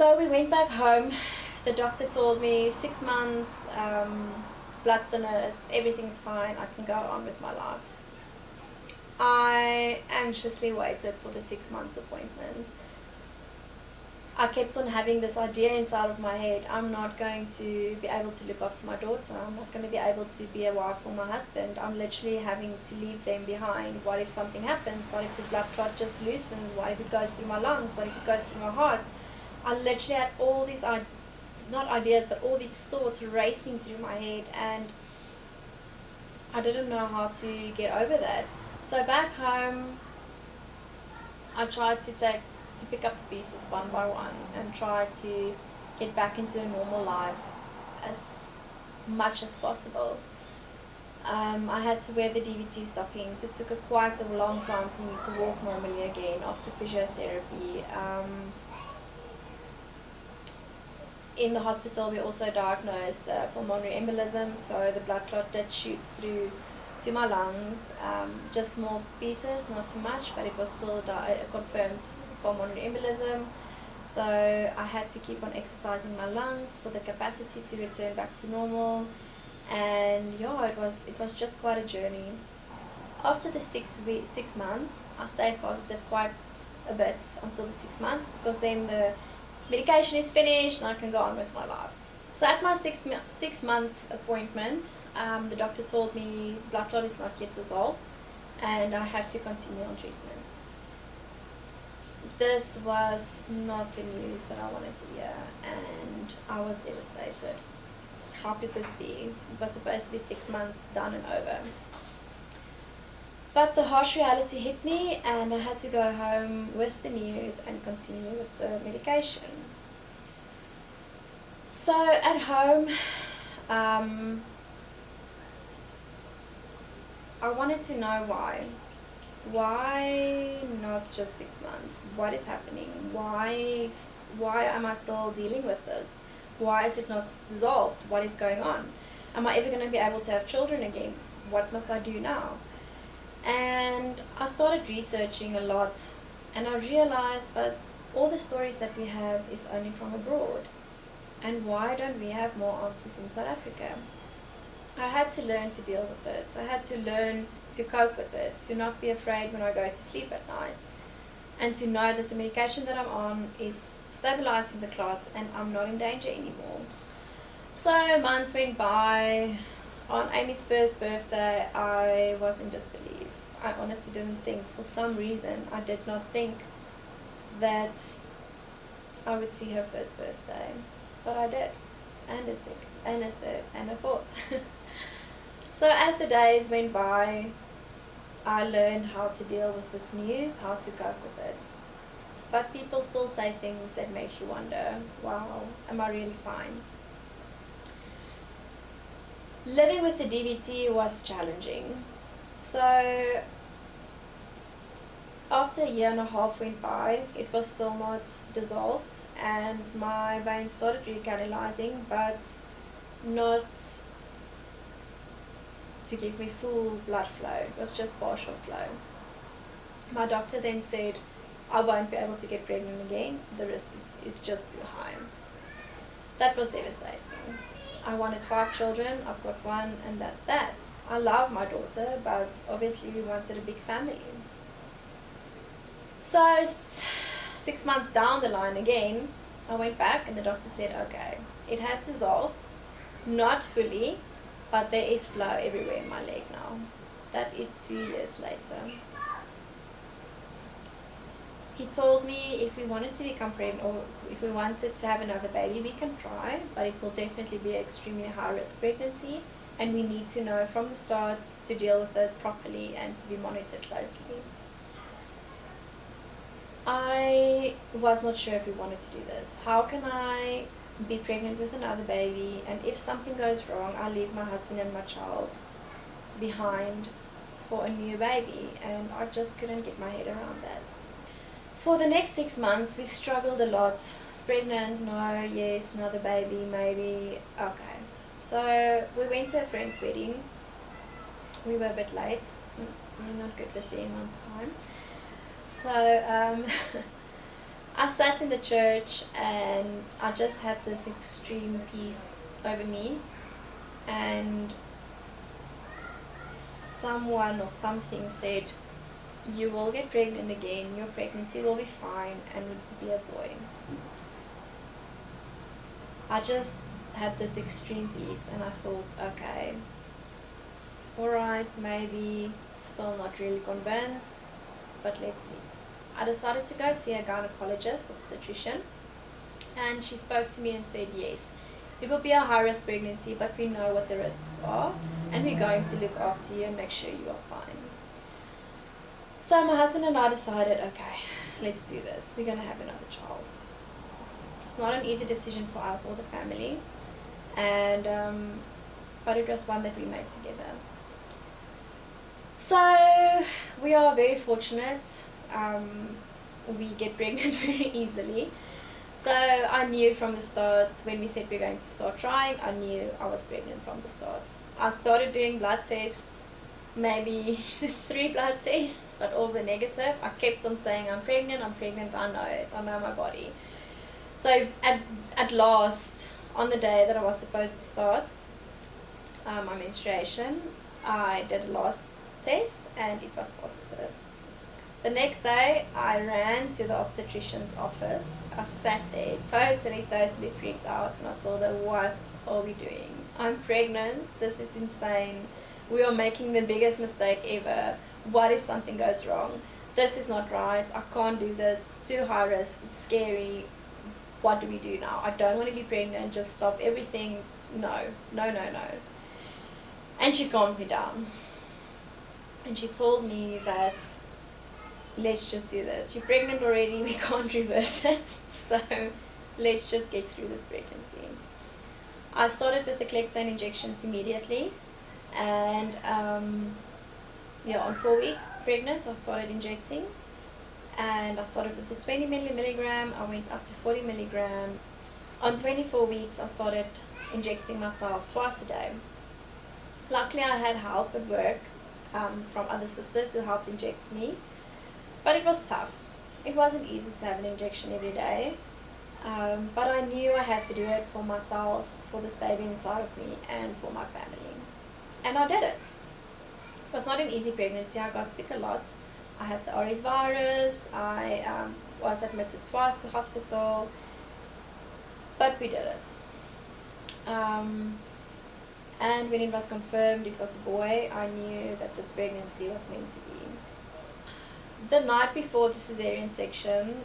So we went back home. The doctor told me 6 months, blood thinners, everything's fine, I can go on with my life. I anxiously waited for the 6 months appointment. I kept on having this idea inside of my head, I'm not going to be able to look after my daughter, I'm not going to be able to be a wife for my husband, I'm literally having to leave them behind. What if something happens? What if the blood clot just loosens? What if it goes through my lungs? What if it goes through my heart? I literally had all these, not ideas, but all these thoughts racing through my head, and I didn't know how to get over that. So back home, I tried to pick up the pieces one by one and try to get back into a normal life as much as possible. I had to wear the DVT stockings. It took quite a long time for me to walk normally again after physiotherapy. In the hospital, we also diagnosed pulmonary embolism, so the blood clot did shoot through to my lungs, just small pieces, not too much, but it was still a confirmed pulmonary embolism. So I had to keep on exercising my lungs for the capacity to return back to normal, and yeah, it was just quite a journey. After the 6 months, I stayed positive quite a bit until the 6 months, because then the medication is finished and I can go on with my life. So at my 6 months appointment, the doctor told me the blood clot is not yet dissolved and I have to continue on treatment. This was not the news that I wanted to hear, and I was devastated. How could this be? It was supposed to be 6 months done and over. But the harsh reality hit me, and I had to go home with the news and continue with the medication. So at home, I wanted to know why. Why not just 6 months? What is happening? Why am I still dealing with this? Why is it not dissolved? What is going on? Am I ever going to be able to have children again? What must I do now? And I started researching a lot, and I realized, but all the stories that we have is only from abroad. And why don't we have more answers in South Africa? I had to learn to deal with it. I had to learn to cope with it, to not be afraid when I go to sleep at night, and to know that the medication that I'm on is stabilizing the clot and I'm not in danger anymore. So months went by. On Amy's first birthday, I was in disbelief. I honestly didn't think, for some reason, I did not think that I would see her first birthday. But I did, and a second, and a third, and a fourth. So as the days went by, I learned how to deal with this news, how to cope with it. But people still say things that make you wonder, wow, am I really fine? Living with the DVT was challenging. So after a year and a half went by, it was still not dissolved, and my veins started recannulating, but not to give me full blood flow. It was just partial flow. My doctor then said, I won't be able to get pregnant again. The risk is just too high. That was devastating. I wanted 5 children, I've got 1, and that's that. I love my daughter, but obviously we wanted a big family. So 6 months down the line again, I went back and the doctor said, okay, it has dissolved, not fully, but there is flow everywhere in my leg now. That is 2 years later. He told me if we wanted to become pregnant, or if we wanted to have another baby, we can try, but it will definitely be an extremely high-risk pregnancy, and we need to know from the start to deal with it properly and to be monitored closely. I was not sure if we wanted to do this. How can I be pregnant with another baby, and if something goes wrong, I leave my husband and my child behind for a new baby? And I just couldn't get my head around that. For the next 6 months, we struggled a lot. Pregnant, no, yes, another baby, maybe, okay. So we went to a friend's wedding. We were a bit late. We're not good with being on time. So I sat in the church and I just had this extreme peace over me, and someone or something said, you will get pregnant again, your pregnancy will be fine, and it will be a boy. I just had this extreme peace, and I thought, okay, alright, maybe still not really convinced, but let's see. I decided to go see a gynecologist, obstetrician, and she spoke to me and said, yes, it will be a high risk pregnancy, but we know what the risks are, and we're going to look after you and make sure you are fine. So my husband and I decided, okay, let's do this. We're going to have another child. It's not an easy decision for us or the family, and but it was one that we made together. So we are very fortunate. We get pregnant very easily. So I knew from the start, when we said we're going to start trying, I knew I was pregnant from the start. I started doing blood tests, maybe 3 blood tests, but all were negative. I kept on saying, I'm pregnant, I know it, I know my body. So at last, on the day that I was supposed to start my menstruation, I did a last test and it was positive. The next day, I ran to the obstetrician's office. I sat there, totally freaked out, and I told her, what are we doing? I'm pregnant, this is insane. We are making the biggest mistake ever. What if something goes wrong? This is not right, I can't do this, it's too high risk, it's scary. What do we do now? I don't want to be pregnant, just stop everything. No. And she calmed me down. And she told me that, let's just do this. You're pregnant already, we can't reverse it. So let's just get through this pregnancy. I started with the Clexane injections immediately. And on 4 weeks pregnant, I started injecting. And I started with the 20 milligram, I went up to 40 milligram. On 24 weeks, I started injecting myself twice a day. Luckily, I had help at work from other sisters who helped inject me. But it was tough. It wasn't easy to have an injection every day. But I knew I had to do it for myself, for this baby inside of me, and for my family. And I did it. It was not an easy pregnancy. I got sick a lot. I had the RS virus. I was admitted twice to hospital. But we did it. And when it was confirmed it was a boy, I knew that this pregnancy was meant to be. The night before the cesarean section,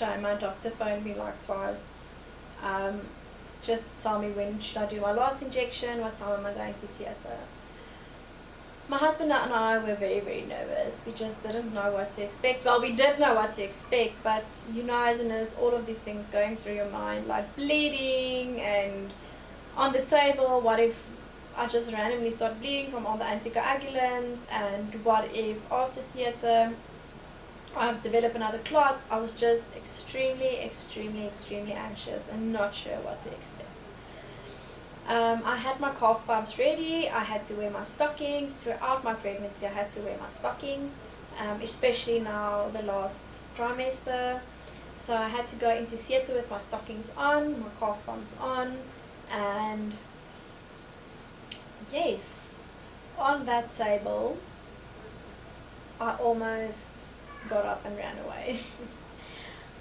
my doctor phoned me like twice, just to tell me when should I do my last injection, what time am I going to theatre. My husband and I were very nervous. We just didn't know what to expect. Well, we did know what to expect, but you know, as a nurse, all of these things going through your mind, like bleeding and on the table, what if I just randomly start bleeding from all the anticoagulants, and what if after theatre I've developed another clot. I was just extremely anxious and not sure what to expect. I had my calf pumps ready. I had to wear my stockings throughout my pregnancy. I had to wear my stockings, especially now the last trimester. So I had to go into theatre with my stockings on, my calf pumps on, and yes, on that table I almost got up and ran away.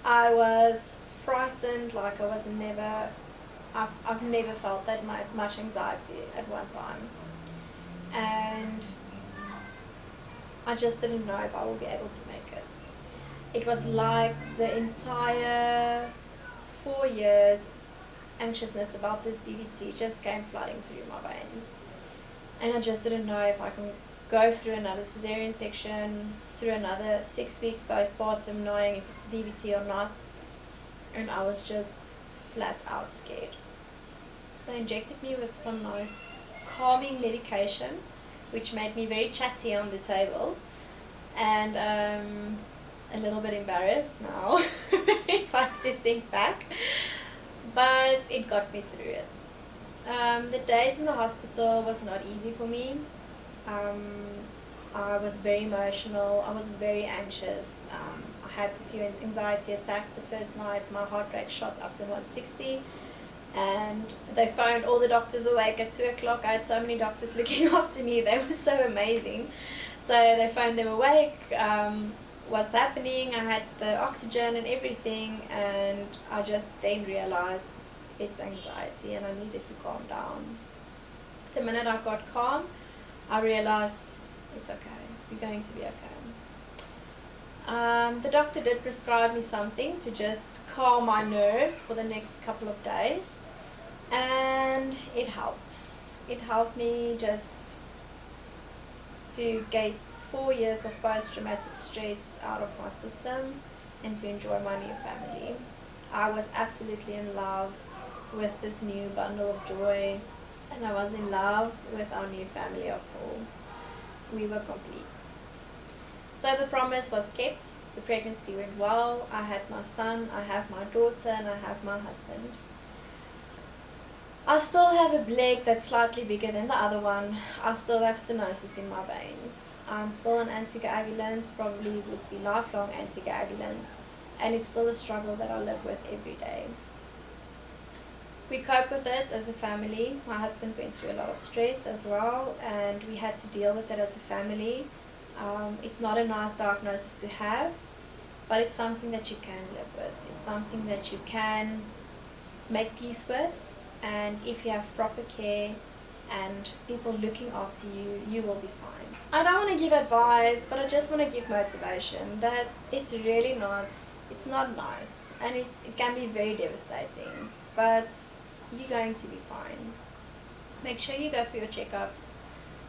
I was frightened like I was never, I've never felt that much anxiety at one time, and I just didn't know if I would be able to make it. It was like the entire 4 years anxiousness about this DVT just came flooding through my veins, and I just didn't know if I can go through another cesarean section, through another 6 weeks postpartum, knowing if it's DVT or not, and I was just flat out scared. They injected me with some nice calming medication, which made me very chatty on the table, and a little bit embarrassed now if I have to think back, but it got me through it. The days in the hospital was not easy for me. I was very emotional. I was very anxious. I had a few anxiety attacks the first night. My heart rate shot up to 160. And they phoned all the doctors awake at 2 o'clock. I had so many doctors looking after me. They were so amazing. So they phoned them awake. What's happening? I had the oxygen and everything, and I just then realized it's anxiety and I needed to calm down. The minute I got calm, I realized it's okay. You're going to be okay. The doctor did prescribe me something to just calm my nerves for the next couple of days, and it helped. It helped me just to get 4 years of post-traumatic stress out of my system and to enjoy my new family. I was absolutely in love with this new bundle of joy, and I was in love with our new family of 4. We were complete. So the promise was kept. The pregnancy went well. I had my son, I have my daughter, and I have my husband. I still have a leg that's slightly bigger than the other one. I still have stenosis in my veins. I'm still on anticoagulants, probably would be lifelong anticoagulants, and it's still a struggle that I live with every day. We cope with it as a family. My husband went through a lot of stress as well, and we had to deal with it as a family. It's not a nice diagnosis to have, but it's something that you can live with. It's something that you can make peace with, and if you have proper care and people looking after you, you will be fine. I don't want to give advice, but I just want to give motivation that it's really not, it's not nice, and it can be very devastating, but you're going to be fine. Make sure you go for your checkups,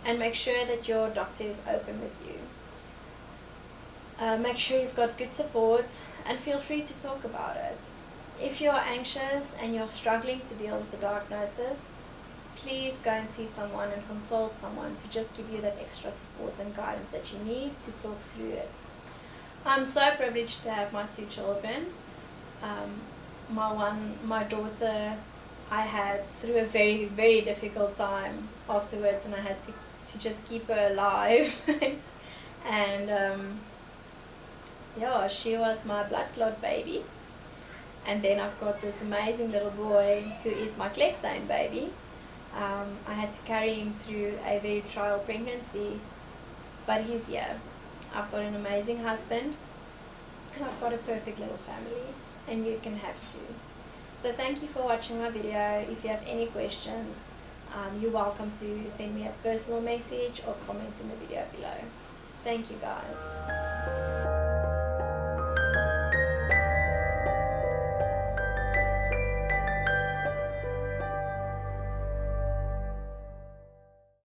and make sure that your doctor is open with you. Make sure you've got good support, and feel free to talk about it. If you're anxious and you're struggling to deal with the diagnosis, please go and see someone and consult someone to just give you that extra support and guidance that you need to talk through it. I'm so privileged to have my 2 children. My daughter, I had through a very, very difficult time afterwards, and I had to just keep her alive. And yeah, she was my blood clot baby. And then I've got this amazing little boy who is my Kleckstein baby. I had to carry him through a very trial pregnancy, but he's here. I've got an amazing husband, and I've got a perfect little family, and you can have too. So thank you for watching my video. If you have any questions, you're welcome to send me a personal message or comment in the video below. Thank you guys.